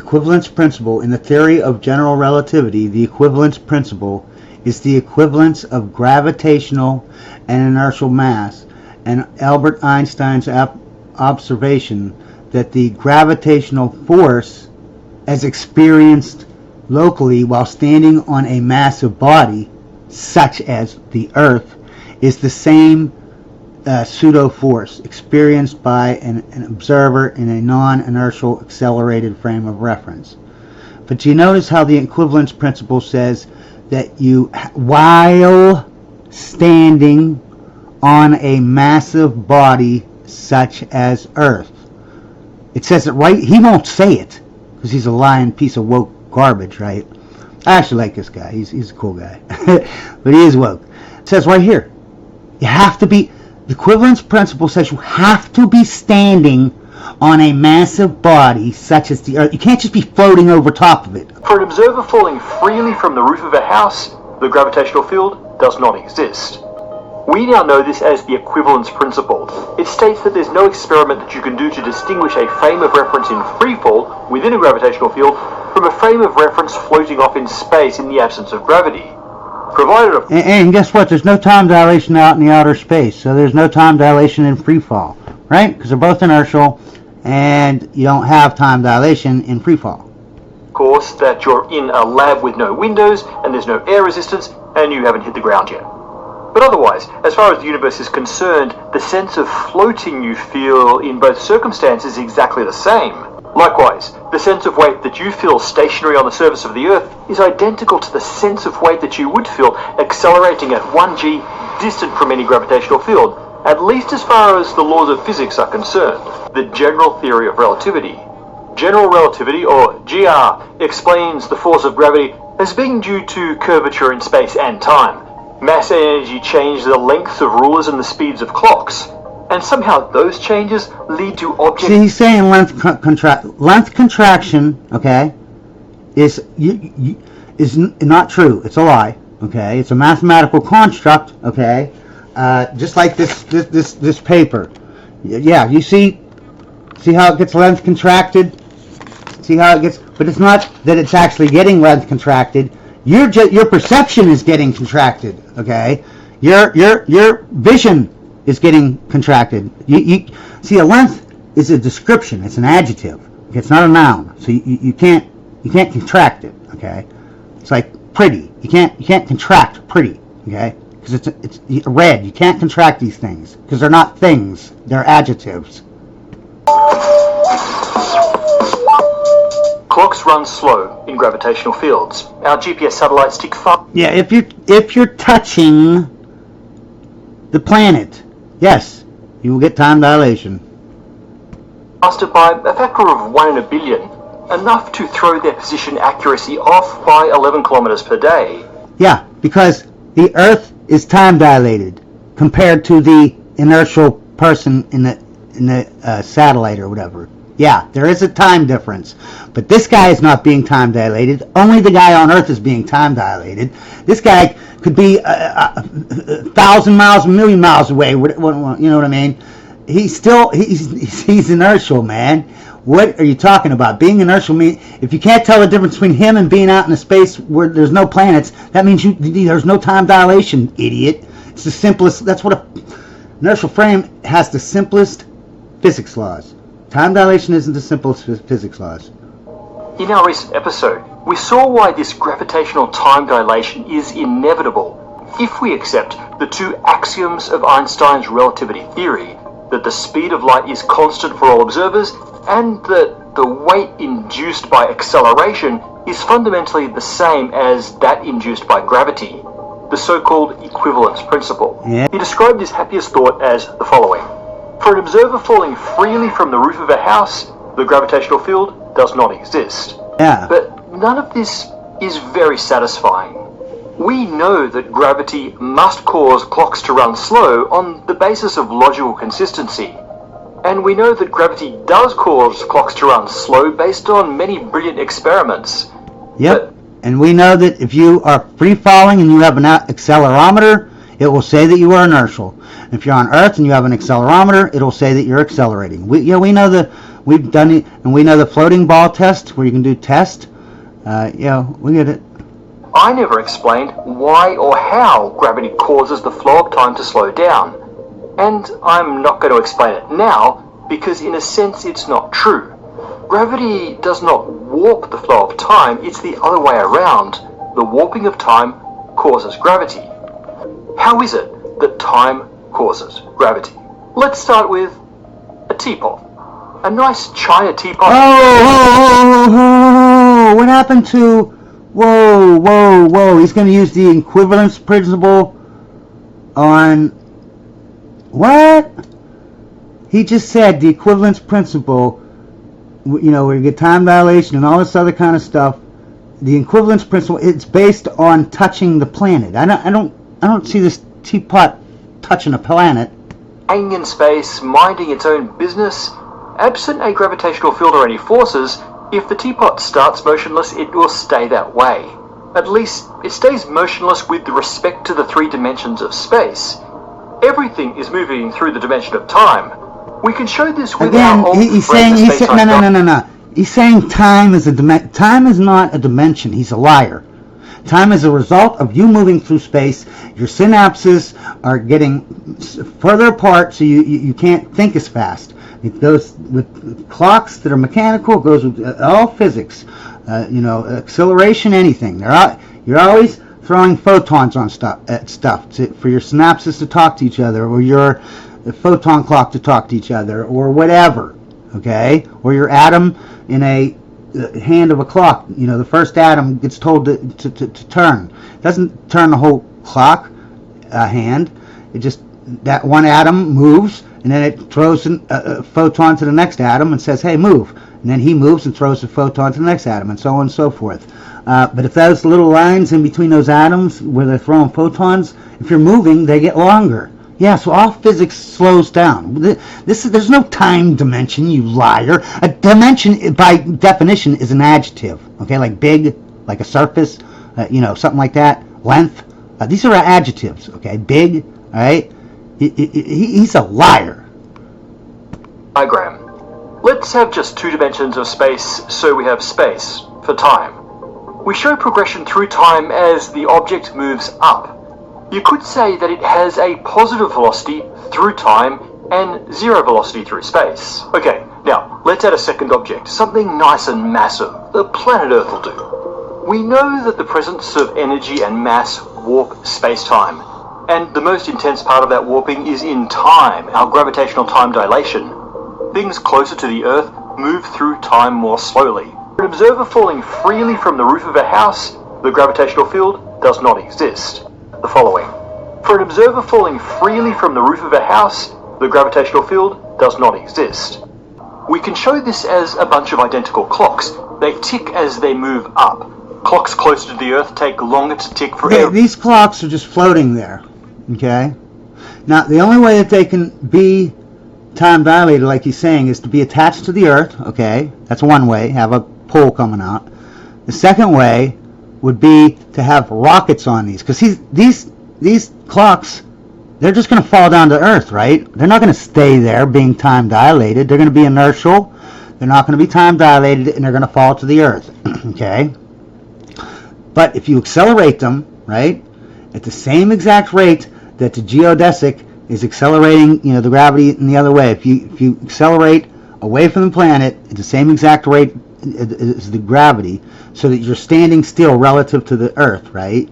equivalence principle. In the theory of general relativity, the equivalence principle is the equivalence of gravitational and inertial mass, and Albert Einstein's observation that the gravitational force as experienced locally while standing on a massive body, such as the Earth, is the same pseudo force experienced by an observer in a non-inertial accelerated frame of reference. But you notice how the equivalence principle says that you, while standing on a massive body such as Earth, it says it right. He won't say it because he's a lying piece of woke garbage, right? I actually like this guy. He's a cool guy. But he is woke. It says right here, you have to be, the equivalence principle says you have to be standing on a massive body such as the Earth. You can't just be floating over top of it. For an observer falling freely from the roof of a house, the gravitational field does not exist. We now know this as the equivalence principle. It states that there's no experiment that you can do to distinguish a frame of reference in free fall within a gravitational field from a frame of reference floating off in space in the absence of gravity. Provided and guess what? There's no time dilation out in the outer space, so there's no time dilation in free fall, right? Because they're both inertial, and you don't have time dilation in free fall. Of course, that you're in a lab with no windows, and there's no air resistance, and you haven't hit the ground yet. But otherwise, as far as the universe is concerned, the sense of floating you feel in both circumstances is exactly the same. Likewise, the sense of weight that you feel stationary on the surface of the Earth is identical to the sense of weight that you would feel accelerating at 1g distant from any gravitational field, at least as far as the laws of physics are concerned. The general theory of relativity. General relativity, or GR, explains the force of gravity as being due to curvature in space and time. Mass and energy change the lengths of rulers and the speeds of clocks, and somehow those changes lead to objects. See, he's saying length contraction, okay, is not true. It's a lie, okay. It's a mathematical construct, okay. Just like this paper. Yeah, you see how it gets length contracted. See how it gets, but it's not that it's actually getting length contracted. Your perception is getting contracted, okay? Your vision is getting contracted. You see, a length is a description. It's an adjective. Okay? It's not a noun. So you can't contract it, okay? It's like pretty. You can't contract pretty, okay? Because it's red. You can't contract these things because they're not things. They're adjectives. Clocks run slow in gravitational fields. Our GPS satellites tick fast. Yeah, if you're touching the planet, yes, you will get time dilation. Faster by a factor of 1 in a billion, enough to throw their position accuracy off by 11 kilometers per day. Yeah, because the Earth is time dilated compared to the inertial person in the satellite or whatever. Yeah, there is a time difference, but this guy is not being time dilated. Only the guy on Earth is being time dilated. This guy could be 1,000 miles, a million miles away. You know what I mean? He's inertial, man. What are you talking about? Being inertial means if you can't tell the difference between him and being out in a space where there's no planets, that means there's no time dilation, idiot. It's the simplest. That's what a inertial frame has, the simplest physics laws. Time dilation isn't the simplest physics laws. In our recent episode, we saw why this gravitational time dilation is inevitable if we accept the two axioms of Einstein's relativity theory, that the speed of light is constant for all observers, and that the weight induced by acceleration is fundamentally the same as that induced by gravity, the so-called equivalence principle. Yeah. He described his happiest thought as the following. For an observer falling freely from the roof of a house, the gravitational field does not exist. Yeah. But none of this is very satisfying. We know that gravity must cause clocks to run slow on the basis of logical consistency. And we know that gravity does cause clocks to run slow based on many brilliant experiments. Yep. And we know that if you are free falling and you have an accelerometer, it will say that you are inertial. If you're on Earth and you have an accelerometer, it will say that you're accelerating. We know we've done it, and we know the floating ball test where you can do test. We get it. I never explained why or how gravity causes the flow of time to slow down. And I'm not going to explain it now, because in a sense it's not true. Gravity does not warp the flow of time, it's the other way around. The warping of time causes gravity. How is it that time causes gravity? Let's start with a teapot. A nice china teapot. Oh, what happened to... Whoa. He's going to use the equivalence principle on... What? He just said the equivalence principle, where you get time dilation and all this other kind of stuff. The equivalence principle, it's based on touching the planet. I don't see this teapot touching a planet. Hanging in space, minding its own business, absent a gravitational field or any forces, if the teapot starts motionless, it will stay that way. At least, it stays motionless with respect to the 3 dimensions of space. Everything is moving through the dimension of time. We can show this with our old he's saying no. He's saying time is a dimension. Time is not a dimension. He's a liar. Time is a result of you moving through space. Your synapses are getting further apart, so you can't think as fast. It goes with clocks that are mechanical. It goes with all physics. Acceleration, anything. You're always throwing photons on stuff for your synapses to talk to each other, or your photon clock to talk to each other, or whatever. Okay, or your atom in a hand of a clock. The first atom gets told to turn. It doesn't turn the whole clock hand. It just, that one atom moves, and then it throws a photon to the next atom and says, hey, move. And then he moves and throws a photon to the next atom, and so on and so forth. But if those little lines in between those atoms where they're throwing photons, if you're moving, they get longer. Yeah, so all physics slows down. There's no time dimension, you liar. A dimension, by definition, is an adjective. Okay, like big, like a surface, something like that. Length. These are adjectives. Okay, big. All right. He's a liar. Diagram. Let's have just 2 dimensions of space, so we have space for time. We show progression through time as the object moves up. You could say that it has a positive velocity through time and 0 velocity through space. Okay, now let's add a second object, something nice and massive. The planet Earth will do. We know that the presence of energy and mass warp space-time, and the most intense part of that warping is in time, our gravitational time dilation. Things closer to the Earth move through time more slowly. For an observer falling freely from the roof of a house, the gravitational field does not exist. The following. For an observer falling freely from the roof of a house, the gravitational field does not exist. We can show this as a bunch of identical clocks. They tick as they move up. Clocks closer to the Earth take longer to tick for these clocks are just floating there. Okay? Now, the only way that they can be time dilated, like he's saying, is to be attached to the Earth. Okay? That's one way, have a pole coming out. The second way would be to have rockets on these, because these clocks, they're just going to fall down to Earth, right? They're not going to stay there being time dilated. They're going to be inertial. They're not going to be time dilated, and they're going to fall to the Earth. Okay? But if you accelerate them, right, at the same exact rate that the geodesic is accelerating, the gravity in the other way. If you accelerate away from the planet at the same exact rate as the gravity, so that you're standing still relative to the Earth, right?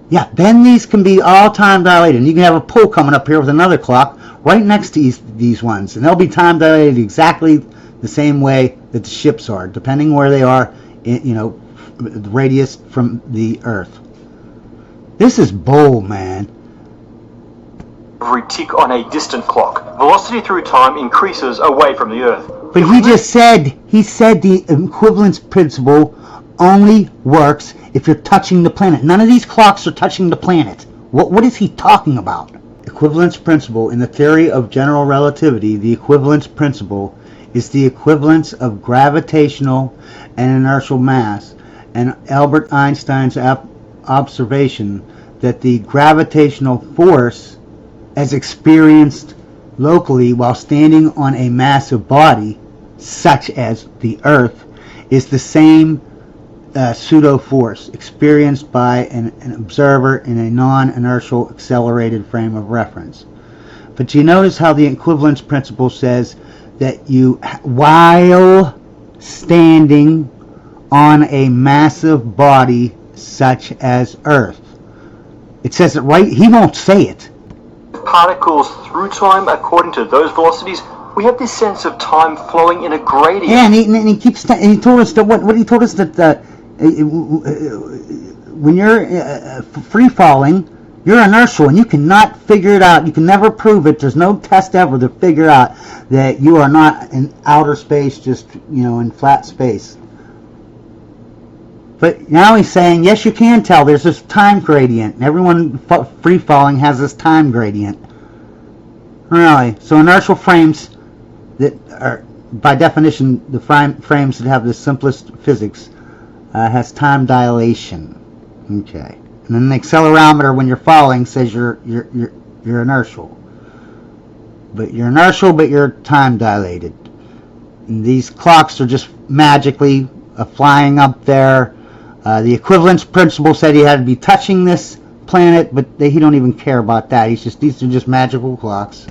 Yeah, then these can be all time dilated. And you can have a pole coming up here with another clock right next to these ones, and they'll be time dilated exactly the same way that the ships are, depending where they are, the radius from the Earth. This is bull, man. Every tick on a distant clock. Velocity through time increases away from the Earth. But he said the equivalence principle only works if you're touching the planet. None of these clocks are touching the planet. What is he talking about? Equivalence principle. In the theory of general relativity, the equivalence principle is the equivalence of gravitational and inertial mass, and Albert Einstein's observation that the gravitational force as experienced locally while standing on a massive body such as the Earth, is the same pseudo force experienced by an observer in a non-inertial accelerated frame of reference. But you notice how the equivalence principle says that you, while standing on a massive body such as Earth. It says it right. He won't say it. Particles through time according to those velocities, we have this sense of time flowing in a gradient. Yeah, and he keeps. And he told us that what he told us that when you're free falling, you're inertial, and you cannot figure it out. You can never prove it. There's no test ever to figure out that you are not in outer space, just in flat space. But now he's saying, yes, you can tell. There's this time gradient. And everyone free falling has this time gradient. Really? So inertial frames that are, by definition, the frames that have the simplest physics has time dilation. Okay. And then the accelerometer, when you're falling, says you're inertial. But you're inertial, but you're time dilated. And these clocks are just magically flying up there. The equivalence principle said he had to be touching this planet, but he don't even care about that. These are just magical clocks.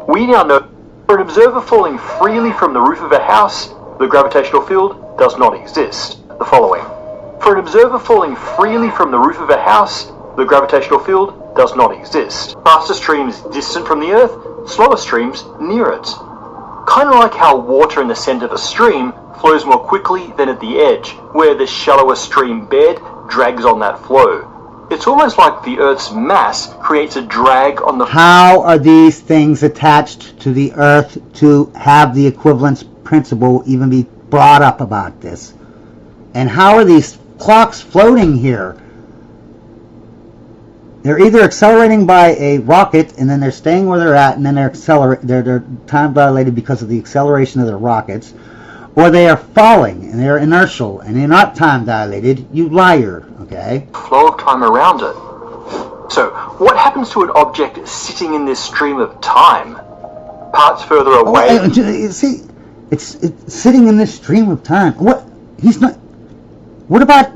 We now know for an observer falling freely from the roof of a house, the gravitational field does not exist. The following. For an observer falling freely from the roof of a house, the gravitational field does not exist. Faster streams distant from the Earth, slower streams near it. Kind of like how water in the center of a stream flows more quickly than at the edge, where the shallower stream bed drags on that flow. It's almost like the Earth's mass creates a drag on the... How are these things attached to the Earth to have the equivalence principle even be brought up about this? And how are these clocks floating here? They're either accelerating by a rocket, and then they're staying where they're at, and then they're time dilated because of the acceleration of the rockets, or they are falling and they're inertial and they're not time dilated. You liar, okay? Flow of time around it. So, what happens to an object sitting in this stream of time? Parts further away. See, it's sitting in this stream of time. What? He's not. What about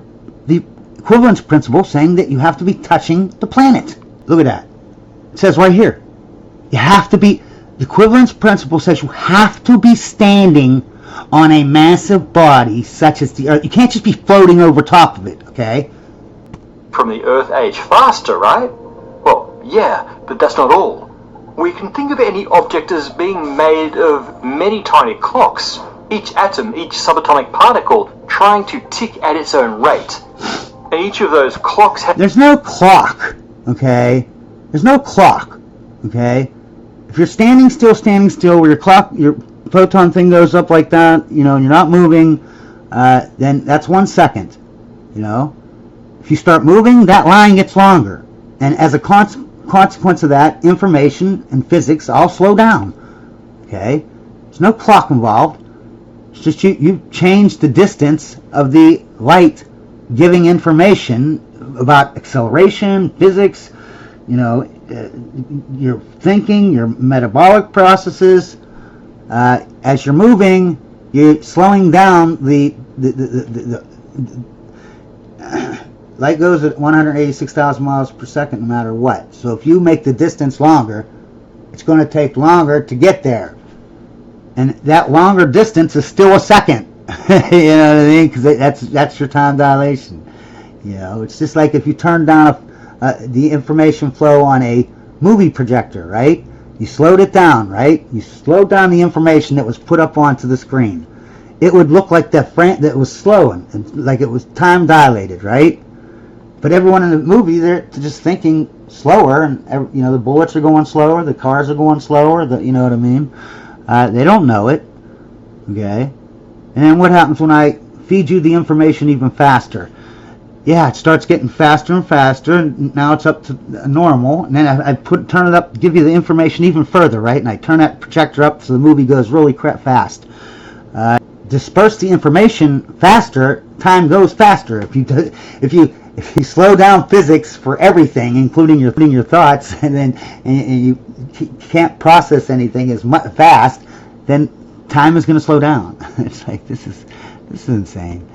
the equivalence principle saying that you have to be touching the planet? Look at that. It says right here. You have to be. The equivalence principle says you have to be standing on a massive body such as the Earth. You can't just be floating over top of it, okay? From the Earth age faster, right? Well, yeah, but that's not all. We can think of any object as being made of many tiny clocks, each atom, each subatomic particle trying to tick at its own rate. And each of those clocks has... There's no clock, okay? There's no clock, okay? If you're standing still, where your photon thing goes up like that, and you're not moving, then that's 1 second, If you start moving, that line gets longer. And as a consequence of that, information and physics all slow down, okay? There's no clock involved. It's just you change the distance of the light giving information about acceleration, physics, your thinking, your metabolic processes. As you're moving, you're slowing down the light goes at 186,000 miles per second no matter what. So if you make the distance longer, it's going to take longer to get there. And that longer distance is still a second. You know what I mean? Because that's your time dilation. It's just like if you turn down the information flow on a movie projector, right? You slowed it down, right? You slowed down the information that was put up onto the screen. It would look like that was slow and like it was time dilated, right? But everyone in the movie, they're just thinking slower, and the bullets are going slower, the cars are going slower. You know what I mean? They don't know it, okay? And then what happens when I feed you the information even faster? Yeah, it starts getting faster and faster, and now it's up to normal. And then I turn it up, give you the information even further, right? And I turn that projector up so the movie goes really fast. Disperse the information faster, time goes faster. If you slow down physics for everything, including your thoughts, and you can't process anything as fast, then time is going to slow down. It's like, this is insane.